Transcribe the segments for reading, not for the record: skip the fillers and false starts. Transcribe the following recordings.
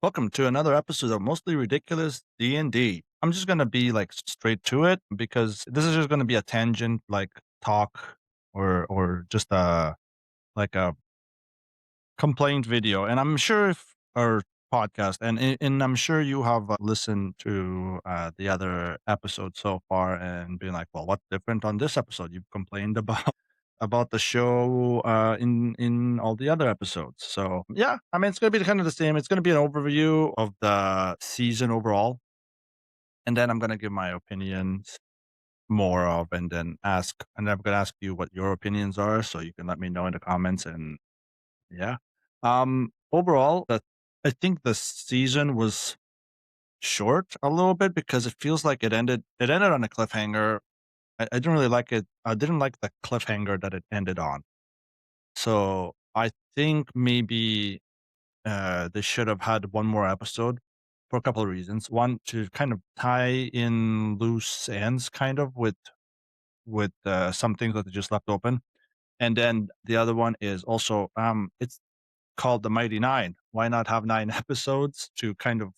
Welcome to another episode of Mostly Ridiculous D&D. I'm just going to be like straight to it because this is just going to be a tangent like talk or just a complaint video, and I'm sure if or podcast, and I'm sure you have listened to the other episodes so far and been like, well, what's different on this episode? You've complained about about the show in all the other episodes. So yeah, I mean, it's going to be kind of the same. It's going to be an overview of the season overall, and then I'm going to give my opinions more of, and then I'm going to ask you what your opinions are, so you can let me know in the comments. And yeah. Overall, I think the season was short a little bit because it feels like it ended on a cliffhanger. I didn't really like it. I didn't like the cliffhanger that it ended on. So I think maybe they should have had one more episode for a couple of reasons. One, to kind of tie in loose ends, kind of with some things that they just left open. And then the other one is also it's called The Mighty Nine. Why not have 9 episodes to kind of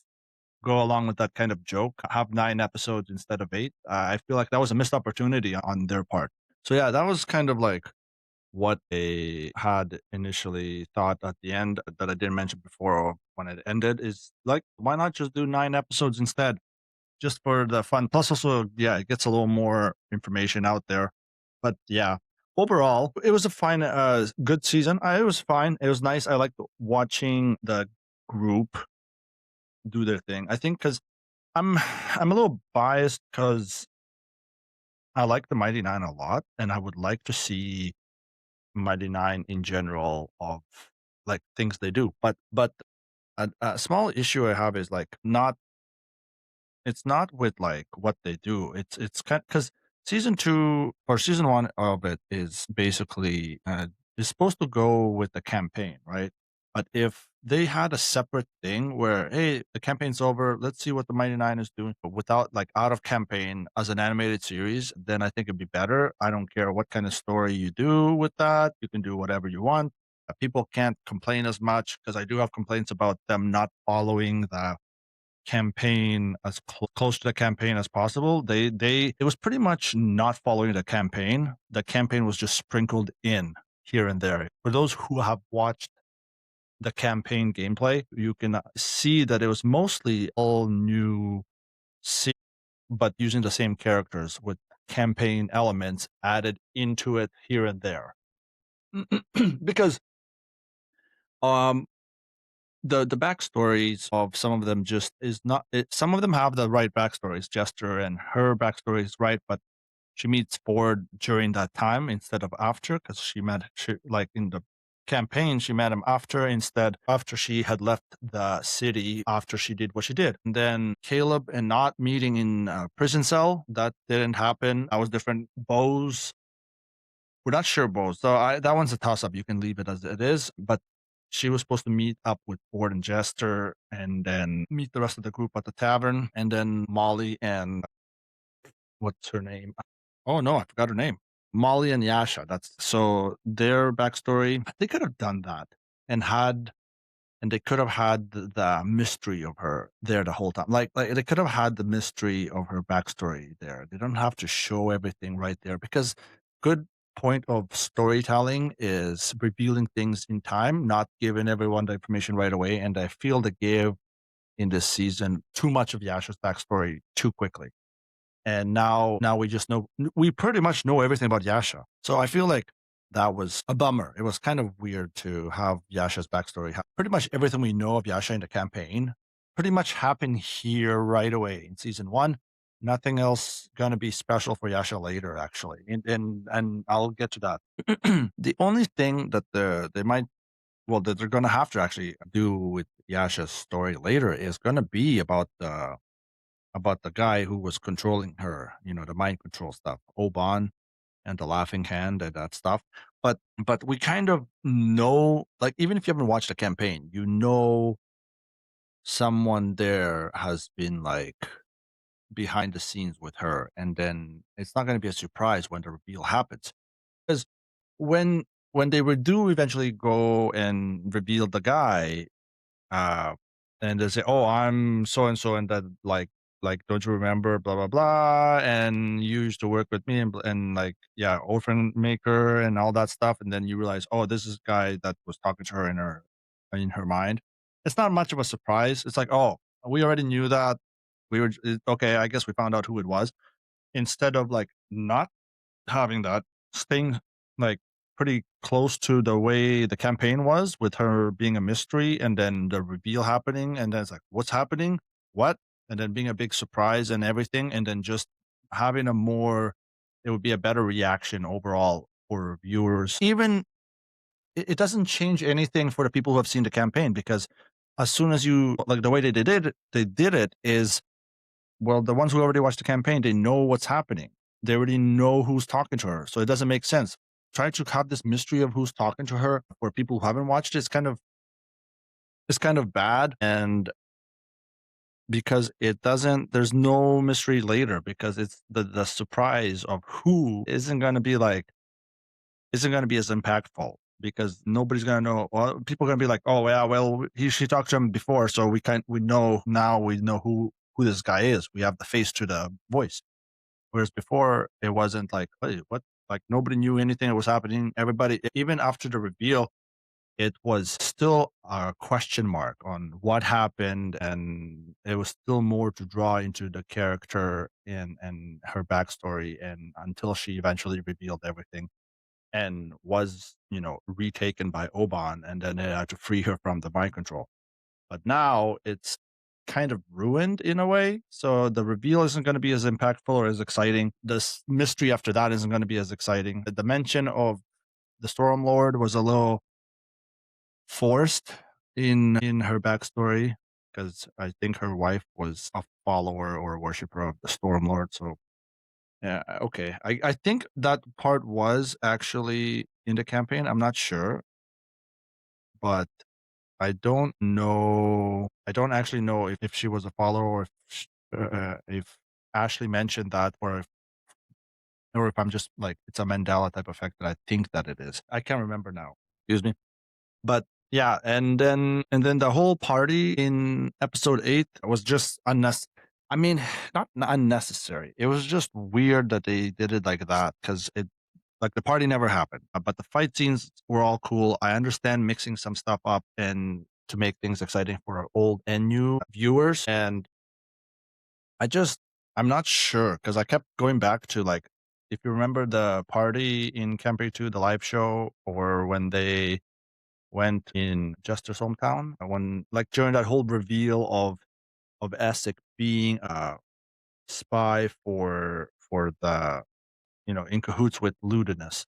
go along with that kind of joke? Have 9 episodes instead of 8. I feel like that was a missed opportunity on their part. So yeah, that was kind of like what they had initially thought at the end that I didn't mention before when it ended is like, why not just do 9 episodes instead? Just for the fun. Plus also, yeah, it gets a little more information out there. But yeah, overall, it was a fine, good season. It was fine. It was nice. I liked watching the group do their thing. I think because I'm I'm a little biased because I like the Mighty Nine a lot, and I would like to see Mighty Nine in general of like things they do. But a small issue I have is like not it's not with, like, what they do. It's kind because season 2 or season 1 of it is basically, is supposed to go with the campaign, right? But if they had a separate thing where, "Hey, the campaign's over, let's see what the Mighty Nine is doing," but without like, out of campaign as an animated series, then I think it'd be better. I don't care what kind of story you do with that. You can do whatever you want. People can't complain as much because I do have complaints about them not following the campaign as close to the campaign as possible. They it was pretty much not following the campaign. The campaign was just sprinkled in here and there. For those who have watched the campaign gameplay, you can see that it was mostly all new, se- but using the same characters with campaign elements added into it here and there. Because um the backstories of some of them just is not some of them have the right backstories. Jester and her backstory is right, but she meets Ford during that time instead of after, because like in the campaign she met him after she had left the city after she did what she did. And then Caleb and not meeting in a prison cell, that didn't happen. That was different. Bose, we're not sure both. So that one's a toss up. You can leave it as it is. But she was supposed to meet up with Ford and Jester and then meet the rest of the group at the tavern. And then Molly and what's her name? Oh no, I forgot her name. Molly and Yasha. That's so their backstory. They could have done that and had and they could have had the mystery of her there the whole time. Like they could have had the mystery of her backstory there. They don't have to show everything right there because good point of storytelling is revealing things in time, not giving everyone the information right away. And I feel they gave in this season too much of Yasha's backstory too quickly. And now we just know we pretty much know everything about Yasha. So I feel like that was a bummer. It was kind of weird to have Yasha's backstory. Pretty much everything we know of Yasha in the campaign pretty much happened here right away in season 1. Nothing else gonna be special for Yasha later, actually. And I'll get to that. The only thing that they might that they're gonna have to actually do with Yasha's story later is gonna be about the guy who was controlling her, the mind control stuff, Oban and the laughing hand and that stuff. But we kind of know, like, even if you haven't watched the campaign, someone there has been like behind the scenes with her, and then it's not going to be a surprise when the reveal happens. Because when when they would do eventually go and reveal the guy, and they say, "Oh, I'm so and so, and that like don't you remember blah blah blah, and you used to work with me and like yeah, orphan maker and all that stuff." And then you realize, oh, this is guy that was talking to her in her mind. It's not much of a surprise. It's like, oh, we already knew that. We were okay. I guess we found out who it was instead of like not having that, staying like pretty close to the way the campaign was with her being a mystery and then the reveal happening. And then it's like, what's happening? What? And then being a big surprise and everything. And then just having a more, it would be a better reaction overall for viewers. Even it doesn't change anything for the people who have seen the campaign because as soon as you like the way they did it is well, the ones who already watched the campaign, they know what's happening. They already know who's talking to her. So it doesn't make sense. Trying to have this mystery of who's talking to her for people who haven't watched it is kind of bad. And because it doesn't there's no mystery later because it's the surprise of who isn't gonna be as impactful because nobody's gonna know. Well, people are gonna be like, "Oh yeah, well, she talked to him before, so we know now we know who this guy is. We have the face to the voice." Whereas before, it wasn't like, "Hey, what?" Like nobody knew anything that was happening. Everybody, even after the reveal, it was still a question mark on what happened, and it was still more to draw into the character and her backstory, and until she eventually revealed everything and was, retaken by Oban, and then they had to free her from the mind control. But now it's kind of ruined in a way. So the reveal isn't going to be as impactful or as exciting. This mystery after that isn't going to be as exciting. The mention of the Storm Lord was a little forced in her backstory because I think her wife was a follower or worshiper of the Storm Lord. So yeah, okay. I think that part was actually in the campaign. I'm not sure, but I don't know. I don't actually know if she was a follower or if Ashley mentioned that or if I'm just like it's a Mandela type effect that I think that it is. I can't remember now. Excuse me. But yeah, and then the whole party in episode 8 was just unnecessary. I mean, not unnecessary. It was just weird that they did it like that because it like the party never happened. But the fight scenes were all cool. I understand mixing some stuff up and to make things exciting for our old and new viewers. And I just I'm not sure because I kept going back to like if you remember the party in Campy 2, the live show, or when they went in Jester's hometown when like during that whole reveal of Essex being a spy for the in cahoots with Ludinus.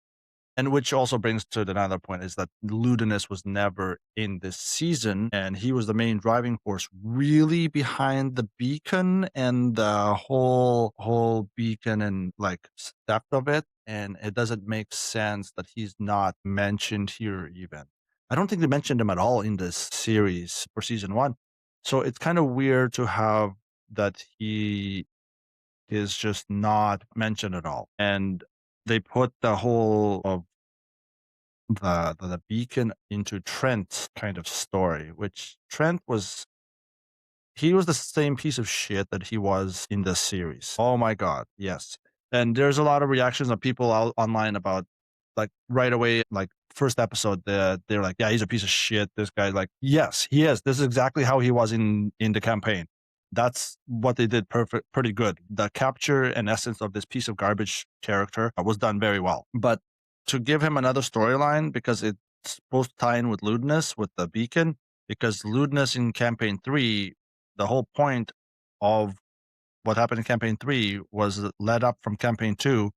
And which also brings to another point is that Ludinus was never in this season, and he was the main driving force really behind the beacon and the whole beacon and like theft of it. And it doesn't make sense that he's not mentioned here even. I don't think they mentioned him at all in this series for season one. So it's kind of weird to have that he is just not mentioned at all. And they put the whole of the beacon into Trent's kind of story, which Trent was he was the same piece of shit that he was in the series. Oh my god, yes. And there's a lot of reactions of people out online about like right away, like first episode, they're like, yeah, he's a piece of shit. This guy, like, yes, he is. This is exactly how he was in the campaign. That's what they did pretty good. The capture and essence of this piece of garbage character was done very well. But to give him another storyline because it's supposed to tie in with Ludinus with the beacon, because Ludinus in campaign 3, the whole point of what happened in campaign 3 was led up from campaign 2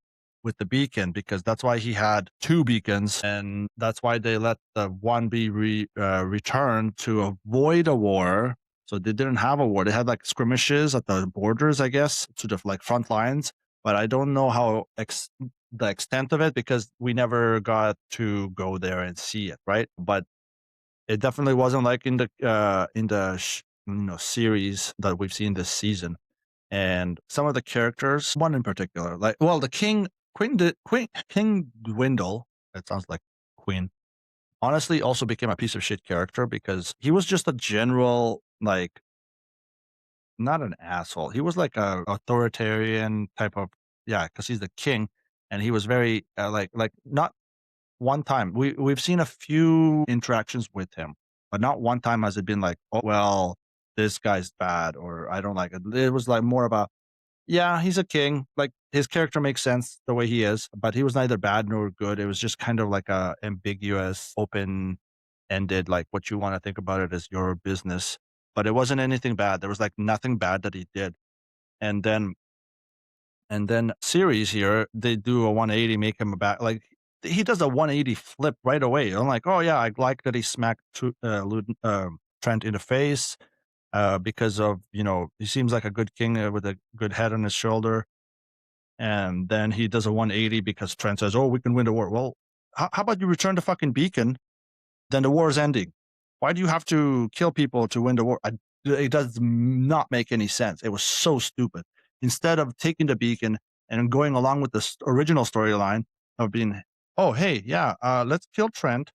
with the beacon, because that's why he had two beacons, and that's why they let the one be returned to avoid a war. So they didn't have a war. They had like skirmishes at the borders, I guess, to the like front lines. But I don't know how the extent of it because we never got to go there and see it, right? But it definitely wasn't like in the series that we've seen this season. And some of the characters, one in particular, like well, the King Dwindle. It sounds like Queen. Honestly, also became a piece of shit character because he was just a general like not an asshole. He was like a authoritarian type of, yeah, because he's the king, and he was very like not one time. We've seen a few interactions with him, but not one time has it been like, oh well, this guy's bad or I don't like it. It was like more about, yeah, he's a king. Like his character makes sense the way he is, but he was neither bad nor good. It was just kind of like a ambiguous, open ended, like what you want to think about it is your business. But it wasn't anything bad. There was like nothing bad that he did. And then series here, they do a 180, make him a back like he does a 180 flip right away. I'm like, oh yeah, I like that he smacked Trent in the face because of, he seems like a good king with a good head on his shoulder. And then he does a 180 because Trent says, "Oh, we can win the war." Well, how about you return the fucking beacon? Then the war is ending. Why do you have to kill people to win the war? It does not make any sense. It was so stupid. Instead of taking the beacon and going along with the original storyline of being, oh, hey, yeah, let's kill Trent,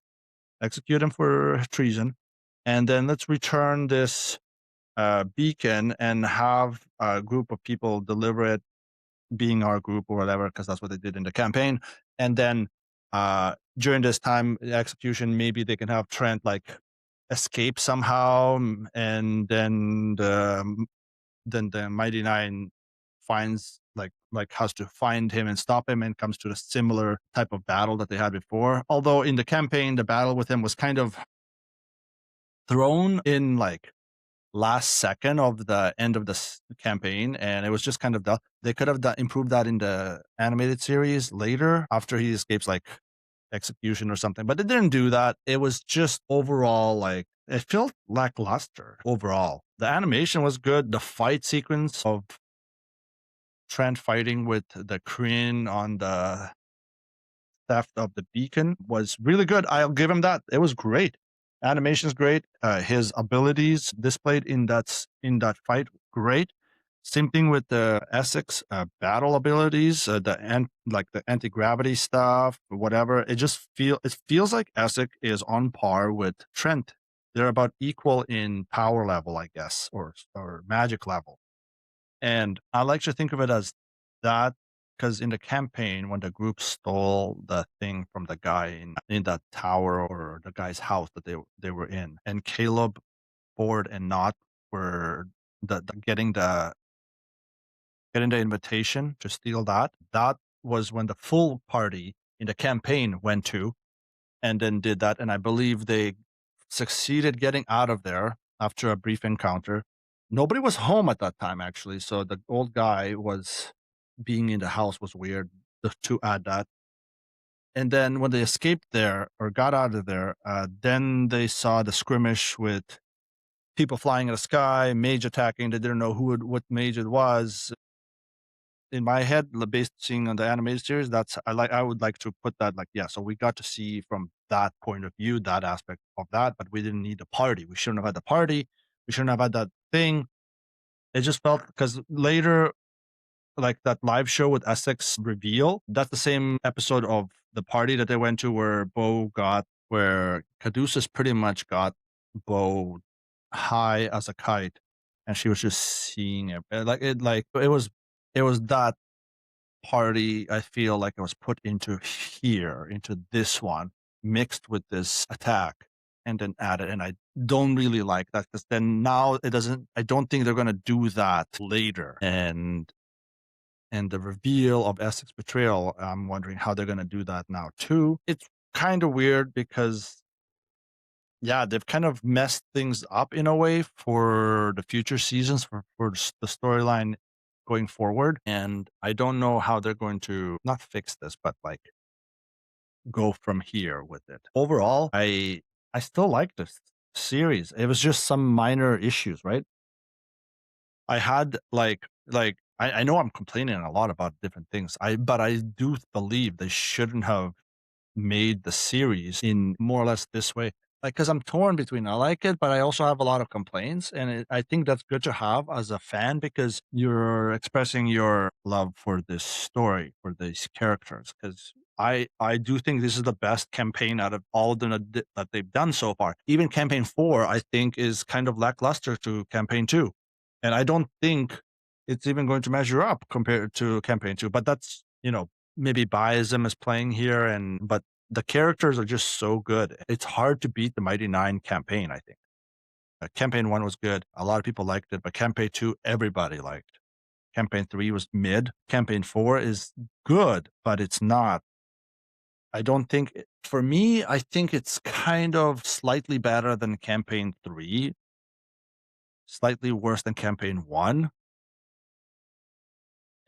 execute him for treason, and then let's return this beacon and have a group of people deliver it being our group or whatever, because that's what they did in the campaign. And then during this time execution, maybe they can have Trent like escape somehow, and then the Mighty Nine finds like has to find him and stop him, and comes to the similar type of battle that they had before. Although in the campaign, the battle with him was kind of thrown in like last second of the end of the campaign, and it was just kind of they could have improved that in the animated series later after he escapes like execution or something, but they didn't do that. It was just overall like it felt lackluster overall. The animation was good. The fight sequence of Trent fighting with the Kryn on the theft of the beacon was really good. I'll give him that. It was great. Animation's great. His abilities displayed in that fight, great. Same thing with the Essex battle abilities, like the anti gravity stuff, whatever. It feels like Essex is on par with Trent. They're about equal in power level, I guess, or magic level. And I like to think of it as that because in the campaign, when the group stole the thing from the guy in that tower or the guy's house that they were in, and Caleb, Ford, and Not were getting the invitation to steal that. That was when the full party in the campaign went to and then did that. And I believe they succeeded getting out of there after a brief encounter. Nobody was home at that time, actually. So the old guy was being in the house was weird to add that. And then when they escaped there or got out of there, then they saw the skirmish with people flying in the sky, mage attacking. They didn't know what mage it was. In my head, based seeing on the animated series, I would like to put that like, yeah, so we got to see from that point of view, that aspect of that, but we didn't need the party. We shouldn't have had the party. We shouldn't have had that thing. It just felt because later, like that live show with Essex reveal, that's the same episode of the party that they went to where Caduceus pretty much got Bo high as a kite, and she was just seeing it. It was that party. I feel like it was put into this one, mixed with this attack, and then added. And I don't really like that because then now it doesn't. I don't think they're gonna do that later. And the reveal of Essex betrayal, I'm wondering how they're gonna do that now too. It's kind of weird because yeah, they've kind of messed things up in a way for the future seasons for the storyline going forward. And I don't know how they're going to not fix this, but like go from here with it. Overall, I still like this series. It was just some minor issues, right? I had I know I'm complaining a lot about different things. But I do believe they shouldn't have made the series in more or less this way. Like, because I'm torn between I like it, but I also have a lot of complaints, and I think that's good to have as a fan because you're expressing your love for this story, for these characters. Because I do think this is the best campaign out of all of them that they've done so far. Even campaign 4, I think, is kind of lackluster to campaign 2. And I don't think it's even going to measure up compared to campaign 2. But that's, maybe biasm is playing here, but the characters are just so good. It's hard to beat the Mighty Nine campaign, I think. Campaign 1 was good. A lot of people liked it, but campaign 2, everybody liked. Campaign 3 was mid. Campaign 4 is good, but it's not. I don't think for me, I think it's kind of slightly better than campaign 3, slightly worse than campaign 1,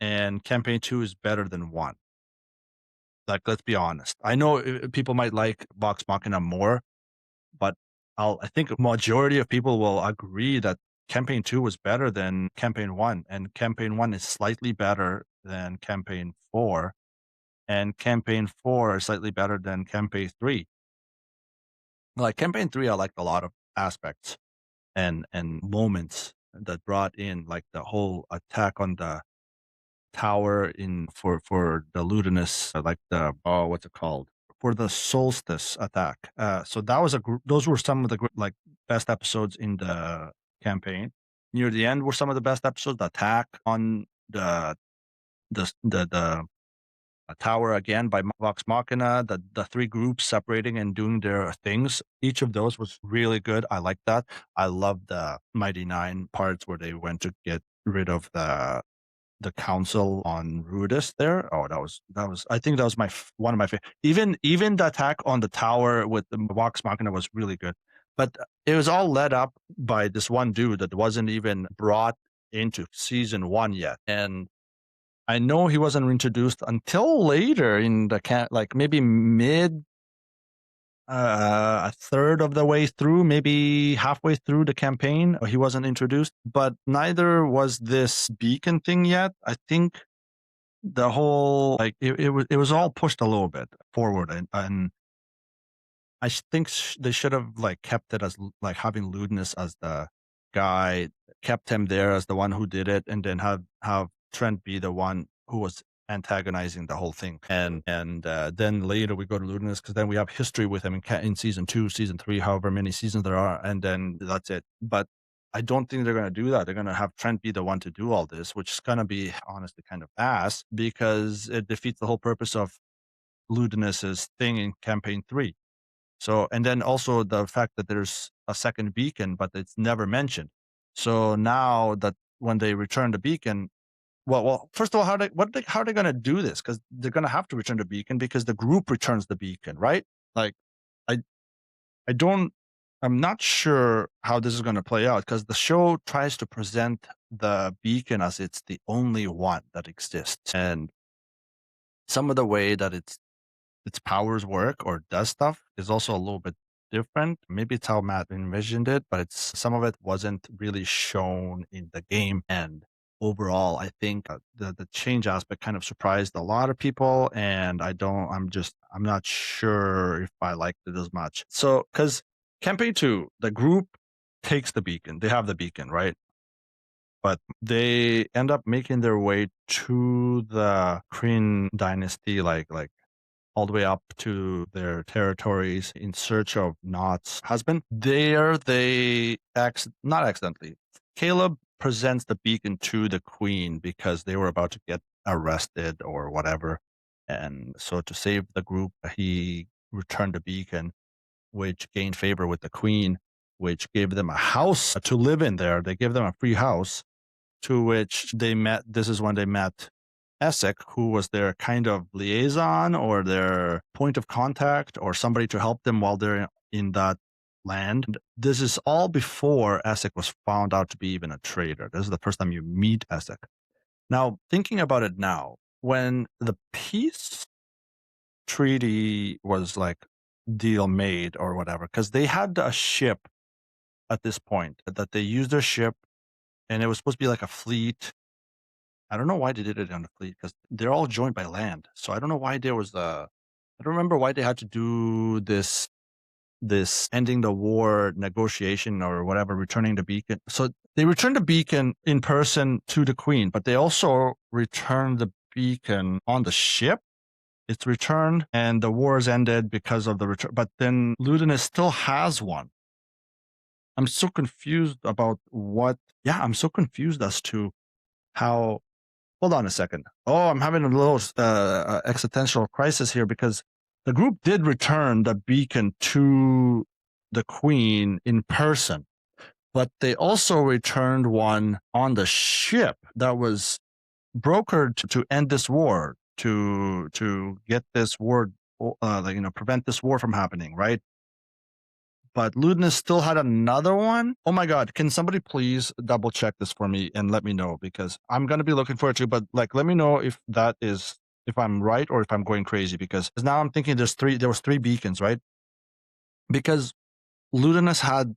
and campaign 2 is better than 1. Like, let's be honest. I know people might like Vox Machina more, but I think a majority of people will agree that campaign 2 was better than campaign 1, and campaign 1 is slightly better than campaign 4, and campaign 4 is slightly better than campaign 3. Like campaign 3, I liked a lot of aspects and moments that brought in like the whole attack on the tower in for the Ludinus, like the what's it called? For the solstice attack. So that was those were some of the like best episodes in the campaign. Near the end were some of the best episodes. The attack on the tower again by Vox Machina, the three groups separating and doing their things. Each of those was really good. I like that. I love the Mighty Nine parts where they went to get rid of the council on Rudis there. Oh, that was I think that was one of my favorite. Even the attack on the tower with the Vox Machina was really good. But it was all led up by this one dude that wasn't even brought into season 1 yet. And I know he wasn't introduced until later in the like maybe mid a third of the way through, maybe halfway through the campaign. He wasn't introduced, but neither was this beacon thing yet. I think the whole like it was all pushed a little bit forward, and I think they should have like kept it as like having Ludinus as the guy, kept him there as the one who did it, and then have Trent be the one who was antagonizing the whole thing. And then later we go to Ludinus because then we have history with him in season 2, season 3, however many seasons there are, and then that's it. But I don't think they're going to do that. They're going to have Trent be the one to do all this, which is going to be honestly kind of ass because it defeats the whole purpose of Ludinus's thing in campaign 3. So, and then also the fact that there's a second beacon, but it's never mentioned. So now that when they return the beacon, well, first of all, how are they going to do this? Because they're going to have to return the beacon because the group returns the beacon, right? Like, I, I don't, I'm not sure how this is going to play out because the show tries to present the beacon as it's the only one that exists, and some of the way that its powers work or does stuff is also a little bit different. Maybe it's how Matt envisioned it, but it's some of it wasn't really shown in the game. And overall, I think the change aspect kind of surprised a lot of people. And I'm not sure if I liked it as much. So, because campaign 2, the group takes the beacon. They have the beacon, right? But they end up making their way to the Kryn dynasty, like all the way up to their territories in search of Not's husband. There, not accidentally, Caleb presents the beacon to the queen because they were about to get arrested or whatever. And so to save the group, he returned the beacon, which gained favor with the queen, which gave them a house to live in there. They gave them a free house, to which they met. This is when they met Essek, who was their kind of liaison or their point of contact or somebody to help them while they're in that land. This is all before Essek was found out to be even a traitor. This is the first time you meet Essek. Now, thinking about it now, when the peace treaty was like deal made or whatever, because they had a ship at this point that they used their ship and it was supposed to be like a fleet. I don't know why they did it on the fleet because they're all joined by land. So I don't know why there was I don't remember why they had to do this ending the war negotiation or whatever, returning the beacon. So they returned the beacon in person to the queen, but they also returned the beacon on the ship. it's returned and the wars ended because of the return. But then Ludinus still has one. I'm so confused about what. Yeah, I'm so confused as to how. Hold on a second. Oh, I'm having a little existential crisis here because the group did return the beacon to the queen in person, but they also returned one on the ship that was brokered to end this war, to get this war, prevent this war from happening, right? But Ludinus still had another one. Oh my god, can somebody please double check this for me and let me know, because I'm gonna be looking for it too, but like let me know if that is, if I'm right or if I'm going crazy, because now I'm thinking there was three beacons, right? Because Ludinus had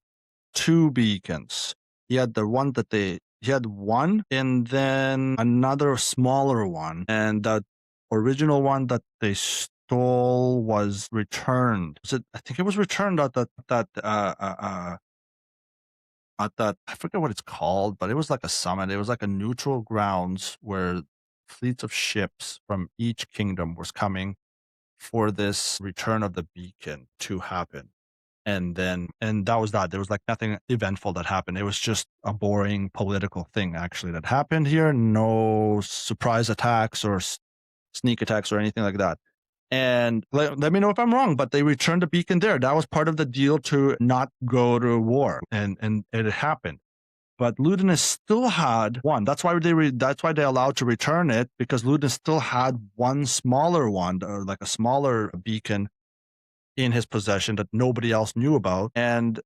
two beacons. He had the one that he had one and then another smaller one, and that original one that they stole was returned. I think it was returned at that, I forget what it's called, but it was like a summit. It was like a neutral grounds where fleets of ships from each kingdom was coming for this return of the beacon to happen. And that was that. There was like nothing eventful that happened. It was just a boring political thing actually that happened here. No surprise attacks or sneak attacks or anything like that. And let me know if I'm wrong, but they returned the beacon there. That was part of the deal to not go to war, and it happened. But Ludinus still had one. That's why they allowed to return it, because Ludinus still had one smaller one, or like a smaller beacon in his possession that nobody else knew about. And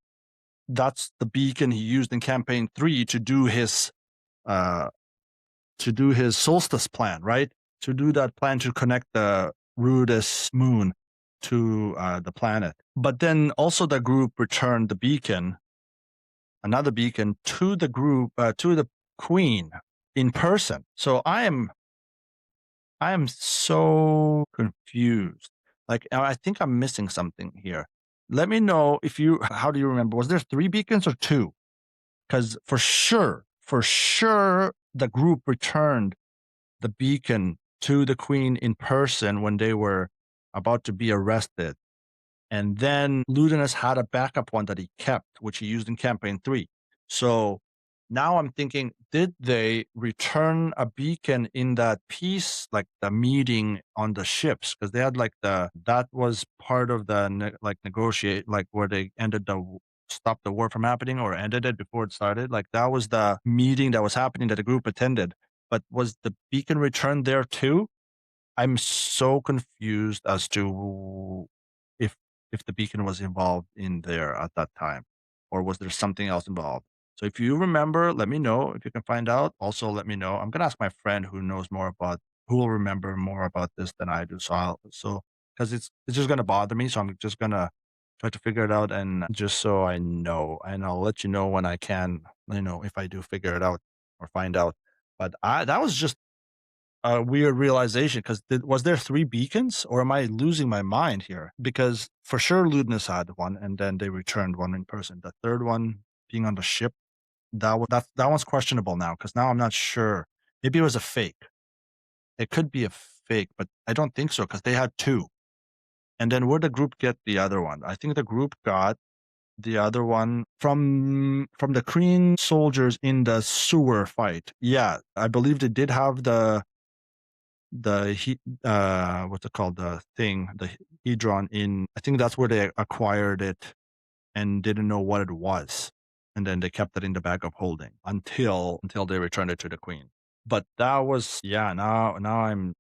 that's the beacon he used in campaign 3 uh to do his solstice plan, right? To do that plan to connect the Rudis moon to the planet. But then also the group returned the beacon, another beacon, to the group, to the queen in person. So I am so confused. Like, I think I'm missing something here. Let me know if you, how do you remember? Was there three beacons or two? Because for sure, the group returned the beacon to the queen in person when they were about to be arrested. And then Ludinus had a backup one that he kept, which he used in campaign 3. So now I'm thinking, did they return a beacon in that piece, like the meeting on the ships? Because they had like that was part of the negotiate, like where they ended stop the war from happening or ended it before it started. Like that was the meeting that was happening that the group attended. But was the beacon returned there too? I'm so confused as to if if the beacon was involved in there at that time, or was there something else involved. So if you remember, let me know. If you can find out, also let me know. I'm gonna ask my friend who will remember more about this than I do. Because it's just gonna bother me, so I'm just gonna try to figure it out, and just so I know, and I'll let you know when I can, if I do figure it out or find out. But that was just a weird realization, because was there three beacons, or am I losing my mind here? Because for sure Ludinus had one, and then they returned one in person. The third one being on the ship, that one's questionable now, because now I'm not sure. Maybe it was a fake. It could be a fake, but I don't think so, because they had two. And then where'd the group get the other one? I think the group got the other one from the Kreen soldiers in the sewer fight. Yeah, I believe they did have the he what's it called, the thing, the hedron, in, I think that's where they acquired it and didn't know what it was, and then they kept it in the bag of holding until they returned it to the queen. But that was, yeah, now I'm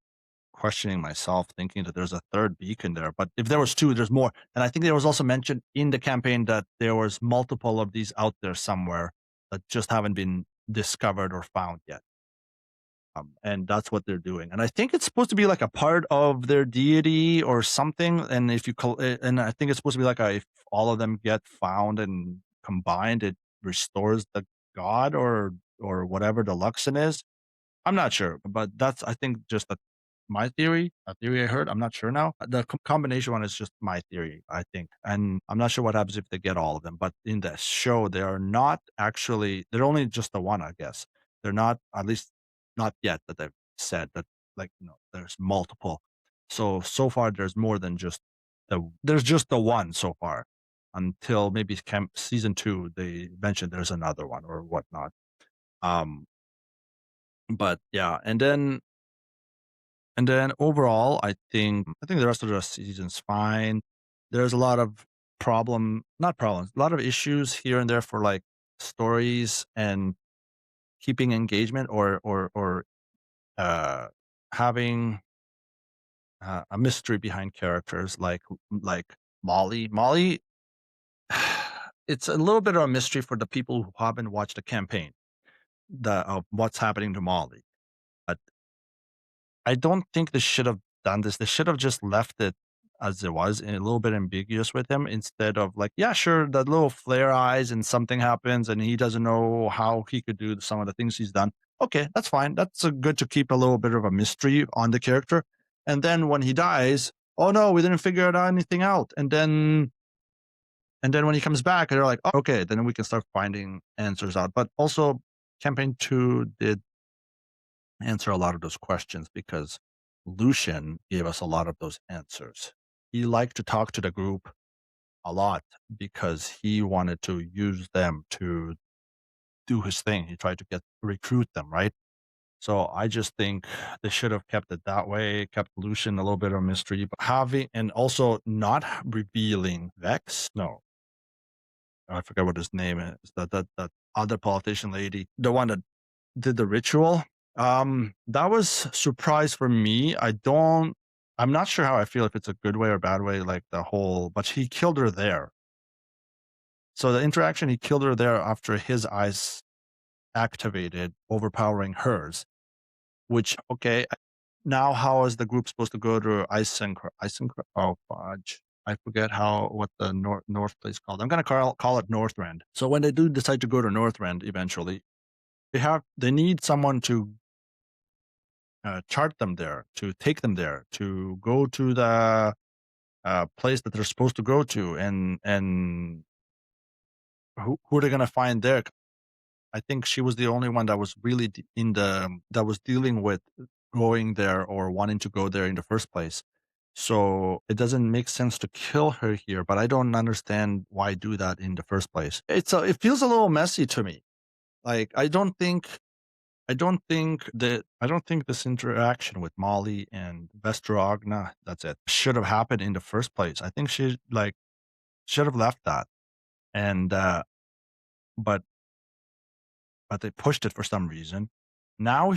questioning myself, thinking that there's a third beacon there. But if there was two, there's more. And I think there was also mentioned in the campaign that there was multiple of these out there somewhere that just haven't been discovered or found yet. And that's what they're doing. And I think it's supposed to be like a part of their deity or something. And and I think it's supposed to be like if all of them get found and combined, it restores the god or whatever the Luxon is. I'm not sure, but that's, I think, just my theory, a theory I heard. I'm not sure now. The combination one is just my theory, I think, and I'm not sure what happens if they get all of them. But in the show, they are not actually. They're only just the one, I guess. They're not, at least not yet, that they've said that, like, there's multiple. So far there's more than just there's just the one so far. Until maybe season 2, they mentioned there's another one or whatnot. Um, but yeah, and then overall, I think the rest of the season's fine. There's a lot of not problems, a lot of issues here and there for like stories and keeping engagement or uh having a mystery behind characters like Molly. Molly, it's a little bit of a mystery for the people who haven't watched the campaign, the of what's happening to Molly. But I don't think they should have done this. They should have just left it as it was and a little bit ambiguous with him instead of like, yeah, sure, the little flare eyes and something happens and he doesn't know how he could do some of the things he's done. Okay, that's fine. That's good to keep a little bit of a mystery on the character. And then when he dies, oh no, we didn't figure out anything out. And then when he comes back, they're like, oh, okay, then we can start finding answers out. But also, campaign 2 did answer a lot of those questions because Lucian gave us a lot of those answers. He liked to talk to the group a lot because he wanted to use them to do his thing. He tried to recruit them, right? So I just think they should have kept it that way, kept Lucian a little bit of a mystery, but having and also not revealing Vex. No, I forget what his name is. That other politician lady, the one that did the ritual. That was surprise for me. I'm not sure how I feel if it's a good way or bad way, like the whole, but he killed her there. So the interaction, he killed her there after his eyes activated, overpowering hers, which, okay, now how is the group supposed to go to oh, fudge. I forget what the north place called. I'm gonna call it Northrend. So when they do decide to go to Northrend eventually, they need someone to chart them there, to take them there, to go to the place that they're supposed to go to, and who are they gonna find there? I think she was the only one that was really that was dealing with going there or wanting to go there in the first place. So it doesn't make sense to kill her here, but I don't understand why do that in the first place. It feels a little messy to me. Like I don't think this interaction with Molly and Vesterogna, that's it, should have happened in the first place. I think she should have left that. And but but they pushed it for some reason. Now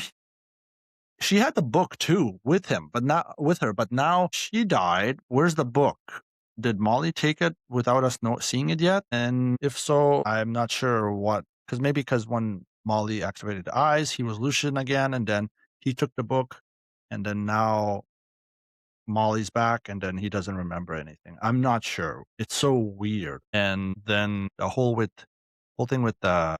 she had the book too with him, but not with her. But now she died. Where's the book? Did Molly take it without us seeing it yet? And if so, I'm not sure what. Because when Molly activated the eyes, he was Lucian again, and then he took the book, and then now Molly's back, and then he doesn't remember anything. I'm not sure. It's so weird. And then whole thing with the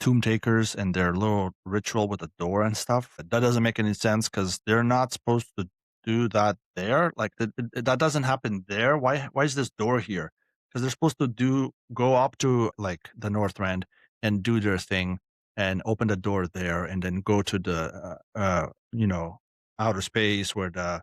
tomb takers and their little ritual with the door and stuff. That doesn't make any sense because they're not supposed to do that there. Like that doesn't happen there. Why is this door here? Because they're supposed to go up to like the North Rand and do their thing and open the door there and then go to the outer space where the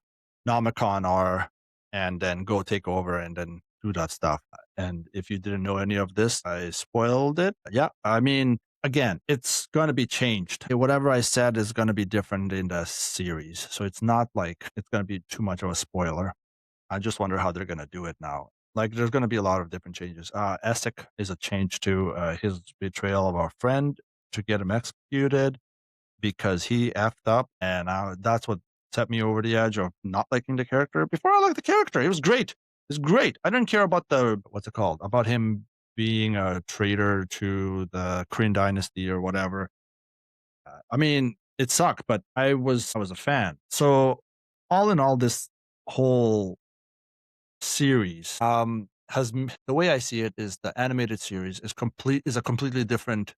Nomicon are and then go take over and then do that stuff. And if you didn't know any of this, I spoiled it. Yeah, I mean, again, it's going to be changed. Whatever I said is going to be different in the series. So it's not like it's going to be too much of a spoiler. I just wonder how they're going to do it now. Like, there's going to be a lot of different changes. Essek is a change to his betrayal of our friend to get him executed because he effed up, and that's what set me over the edge of not liking the character. Before I liked the character, it was great. It's great. I didn't care about what's it called, about him being a traitor to the Kryn dynasty or whatever. I mean, it sucked, but I was a fan. So all in all, this whole series the way I see it is the animated series is a completely different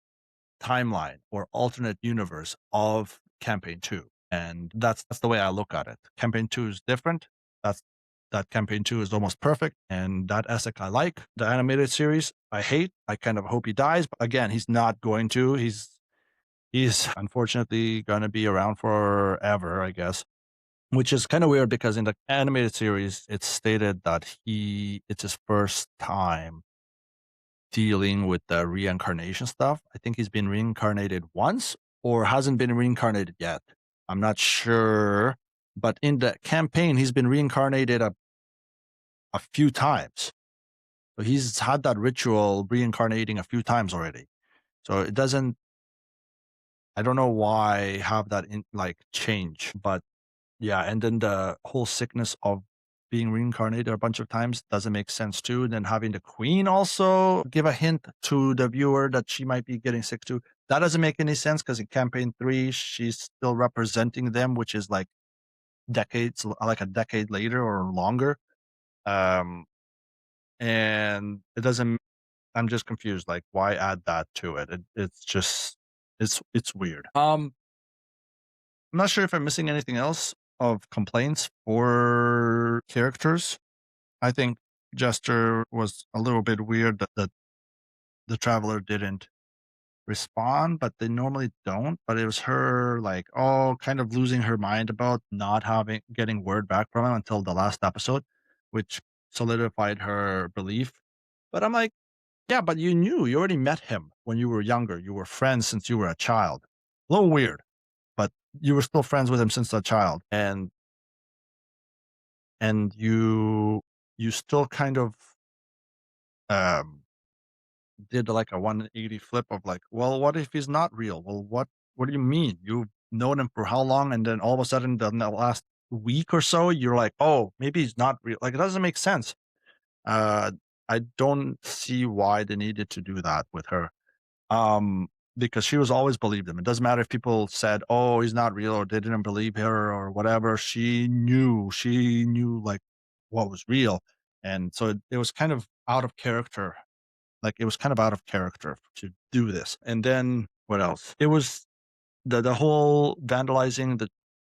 timeline or alternate universe of campaign 2, and that's the way I look at it. Campaign 2 is different. That's that campaign 2 is almost perfect, and that Essek I like. The animated series I hate. I kind of hope he dies, but again, he's not going to. He's unfortunately going to be around forever, I guess. which is kind of weird because in the animated series, it's stated that it's his first time dealing with the reincarnation stuff. I think he's been reincarnated once or hasn't been reincarnated yet. I'm not sure. But in the campaign, he's been reincarnated a few times. So he's had that ritual reincarnating a few times already. So it doesn't, I don't know why have that in like change, but yeah. And then the whole sickness of being reincarnated a bunch of times doesn't make sense too. And then having the queen also give a hint to the viewer that she might be getting sick too. That doesn't make any sense because in campaign 3, she's still representing them, which is like decades, like a decade later or longer. Um, and it doesn't, I'm just confused. Like, why add that to it? It's just, it's weird. I'm not sure if I'm missing anything else of complaints or characters. I think Jester was a little bit weird that the traveler didn't respond, but they normally don't. But it was her like, oh, kind of losing her mind about not having getting word back from him until the last episode, which solidified her belief. But I'm like, yeah, but you already met him when you were younger. You were friends since you were a child. A little weird, but you were still friends with him since a child. And you still kind of um did like a 180 flip of like, well, what if he's not real? Well, what do you mean? You've known him for how long? And then all of a sudden, in the last week or so, you're like, oh, maybe he's not real. Like it doesn't make sense. Uh, I don't see why they needed to do that with her. Um, because she was always believed him. It doesn't matter if people said, "Oh, he's not real," or they didn't believe her or whatever. She knew like what was real, and so it was kind of out of character. Like it was kind of out of character to do this. And then what else? It was the whole vandalizing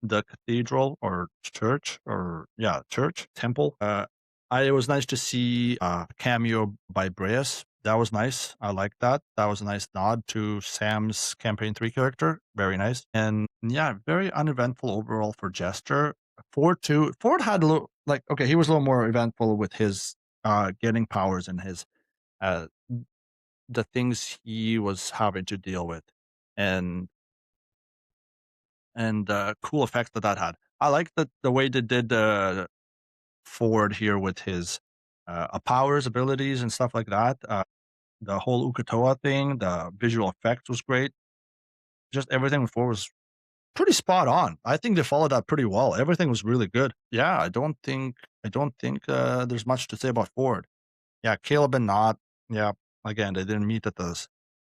the cathedral or church or yeah church temple. It was nice to see a cameo by Breas. That was nice. I like that. That was a nice nod to Sam's campaign 3 character. Very nice. And yeah, very uneventful overall for Jester. Ford too. Ford had a little like okay, he was a little more eventful with his getting powers and his uh the things he was having to deal with. And and the cool effect that that had. I like the way they did Ford here with his powers, abilities, and stuff like that. The whole Ukatoa thing, the visual effects was great. Just everything with Ford was pretty spot on. I think they followed that pretty well. Everything was really good. Yeah, I don't think there's much to say about Ford. Yeah, Caleb and Not. Yeah, again, they didn't meet at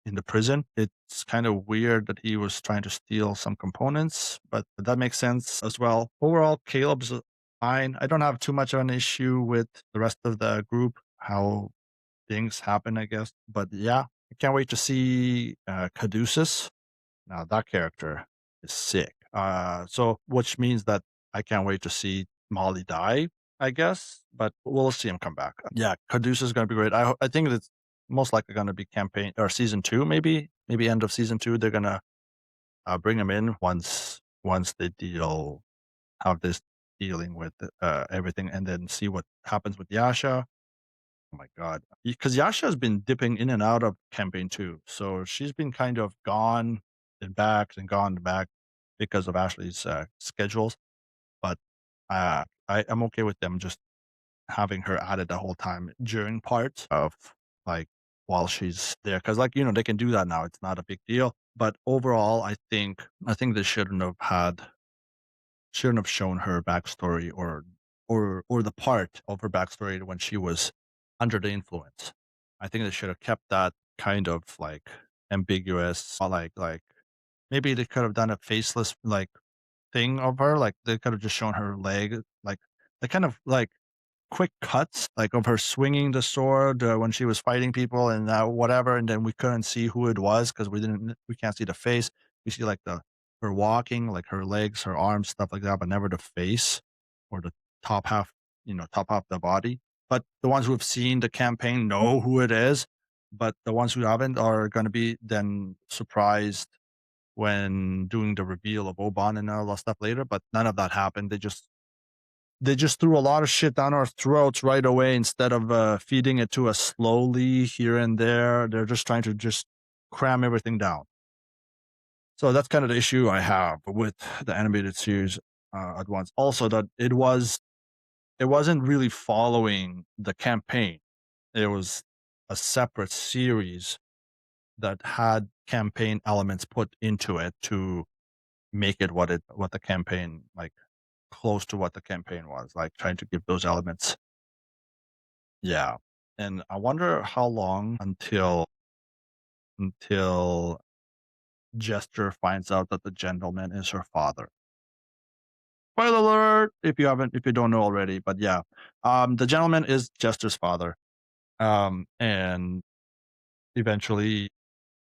in the prison. It's kind of weird that he was trying to steal some components, but that makes sense as well. Overall, Caleb's fine. I don't have too much of an issue with the rest of the group, how things happen, I guess. But yeah, I can't wait to see Caduceus. Now that character is sick. So which means that I can't wait to see Molly die, I guess, but we'll see him come back. Yeah, Caduceus is going to be great. I think it's most likely going to be campaign or season 2, maybe end of season 2. They're going to bring him in once they have this dealing with everything, and then see what happens with Yasha. Oh my god. Because Yasha has been dipping in and out of campaign 2. So she's been kind of gone and gone and back because of Ashley's schedules. But I'm okay with them just having her added the whole time during parts of like while she's there. Cause like, they can do that now. It's not a big deal. But overall, I think they shouldn't have shown her backstory or the part of her backstory when she was under the influence. I think they should have kept that kind of like ambiguous, like maybe they could have done a faceless like thing of her. Like they could have just shown her leg, like the kind of like quick cuts, like of her swinging the sword when she was fighting people and whatever, and then we couldn't see who it was because we can't see the face. We see like the her walking, like her legs, her arms, stuff like that, but never the face or the top half, top half of the body. But the ones who have seen the campaign know who it is, but the ones who haven't are going to be then surprised when doing the reveal of Oban and all that stuff later, but none of that happened. They just threw a lot of shit down our throats right away instead of feeding it to us slowly here and there. They're just trying to just cram everything down. So that's kind of the issue I have with the animated series at once. Also, that it wasn't really following the campaign. It was a separate series that had campaign elements put into it to make it what the campaign like close to what the campaign was, like trying to give those elements. Yeah. And I wonder how long until Jester finds out that the gentleman is her father. Spoiler alert if you don't know already, but yeah. The gentleman is Jester's father. And eventually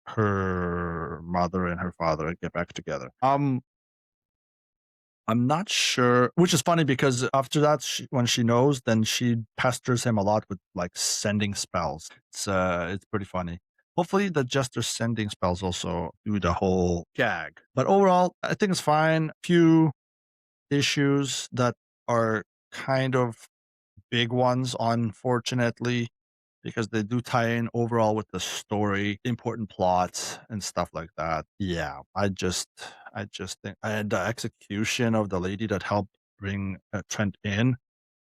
her mother and her father get back together. I'm not sure, which is funny because after that, when she knows, then she pesters him a lot with like sending spells. It's pretty funny. Hopefully, the Jester sending spells also do the whole gag. But overall, I think it's fine. Few issues that are kind of big ones, unfortunately, because they do tie in overall with the story, important plots and stuff like that. Yeah, I just think and the execution of the lady that helped bring Trent in,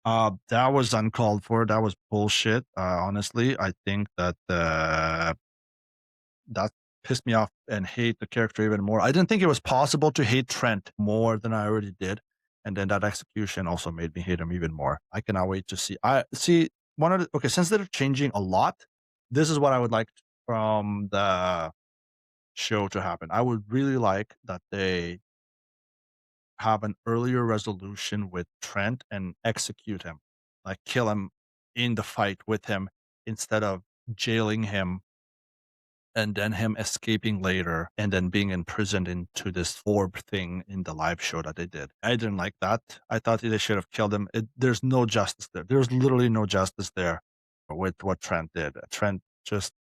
that was uncalled for. That was bullshit. Honestly, I think that that pissed me off and hate the character even more. I didn't think it was possible to hate Trent more than I already did. And then that execution also made me hate him even more. I cannot wait to see. I see one of the okay, since they're changing a lot, this is what I would like from the show to happen. I would really like that they have an earlier resolution with Trent and execute him, like kill him in the fight with him instead of jailing him and then him escaping later and then being imprisoned into this orb thing in the live show that they did. I didn't like that. I thought they should have killed him. There's no justice there. There's literally no justice there with what Trent did. Trent just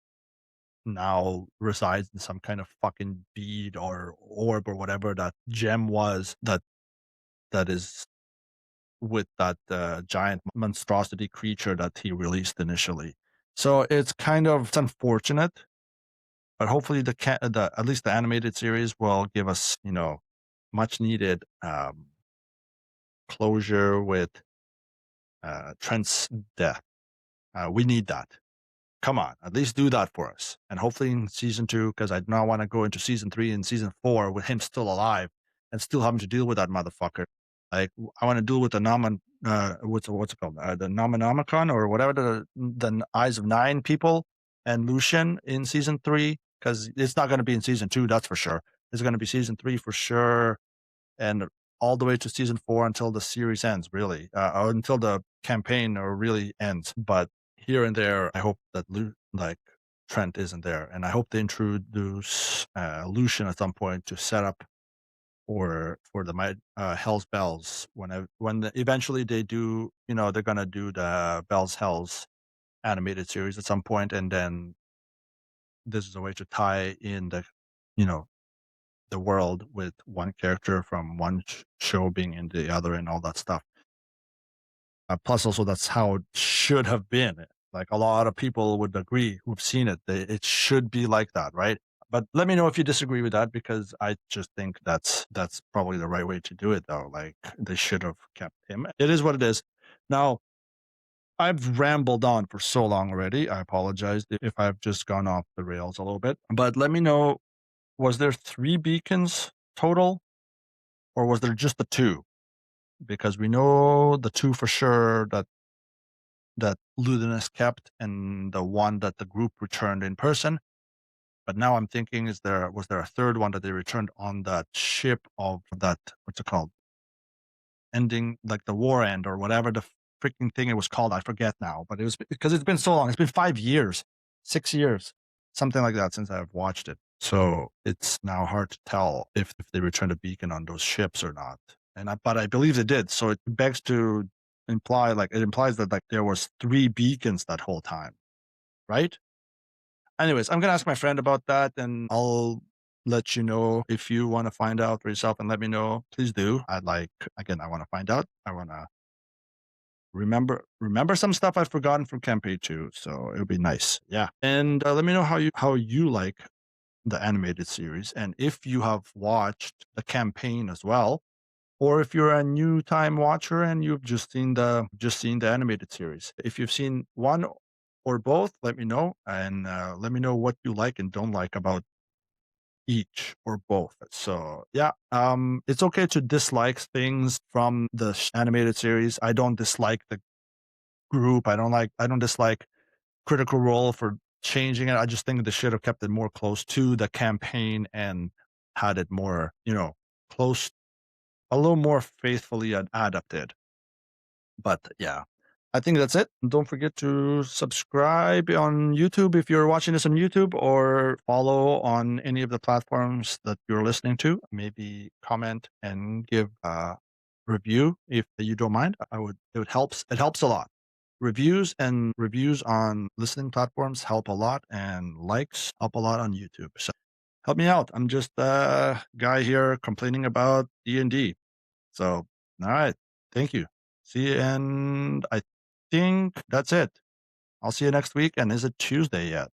now resides in some kind of fucking bead or orb or whatever that gem was that is with that giant monstrosity creature that he released initially. So it's unfortunate, but hopefully the at least the animated series will give us, much needed closure with Trent's death. We need that. Come on, at least do that for us. And hopefully in season 2, because I now want to go into season 3 and season 4 with him still alive and still having to deal with that motherfucker. Like I want to deal with the what's it called? The Nomonomicon or whatever the Eyes of Nine people and Lucian in season 3, because it's not going to be in season 2, that's for sure. It's going to be season 3 for sure, and all the way to season 4 until the series ends, really, or until the campaign or really ends. But here and there, I hope that like Trent isn't there, and I hope they introduce Lucian at some point to set up for the Hell's Bells eventually they do. They're gonna do the Bells Hells animated series at some point, and then this is a way to tie in you know the world with one character from one show being in the other and all that stuff. Plus, also that's how it should have been. Like a lot of people would agree who've seen it. It should be like that, right? But let me know if you disagree with that, because I just think that's probably the right way to do it, though. Like they should have kept him. It is what it is. Now, I've rambled on for so long already. I apologize if I've just gone off the rails a little bit. But let me know, was there 3 beacons total, or was there just the 2? Because we know the 2 for sure that Ludinus kept, and the one that the group returned in person. But now I'm thinking, was there a third one that they returned on that ship of that, what's it called? Ending, like the war end or whatever the freaking thing it was called. I forget now, but it was because it's been so long. It's been 5 years, 6 years, something like that since I've watched it. So it's now hard to tell if they returned a beacon on those ships or not. But I believe they did. So it begs to it implies that like there was 3 beacons that whole time, right? Anyways, I'm gonna ask my friend about that, and I'll let you know if you want to find out for yourself and let me know. Please do. Again, I want to find out. I want to remember some stuff I've forgotten from campaign 2. So it'll be nice. Yeah. And let me know how you like the animated series and if you have watched the campaign as well, or if you're a new time watcher and you've just seen the animated series. If you've seen one or both, let me know, and let me know what you like and don't like about each or both. So yeah, it's okay to dislike things from the animated series. I don't dislike the group. I don't dislike Critical Role for changing it. I just think they should have kept it more close to the campaign and had it more, close, a little more faithfully adapted. But yeah, I think that's it. Don't forget to subscribe on YouTube if you're watching this on YouTube, or follow on any of the platforms that you're listening to. Maybe comment and give a review if you don't mind. It helps a lot. Reviews on listening platforms help a lot, and likes help a lot on YouTube. So help me out. I'm just a guy here complaining about D&D. So, all right. Thank you. See you. And I think that's it. I'll see you next week. And is it Tuesday yet?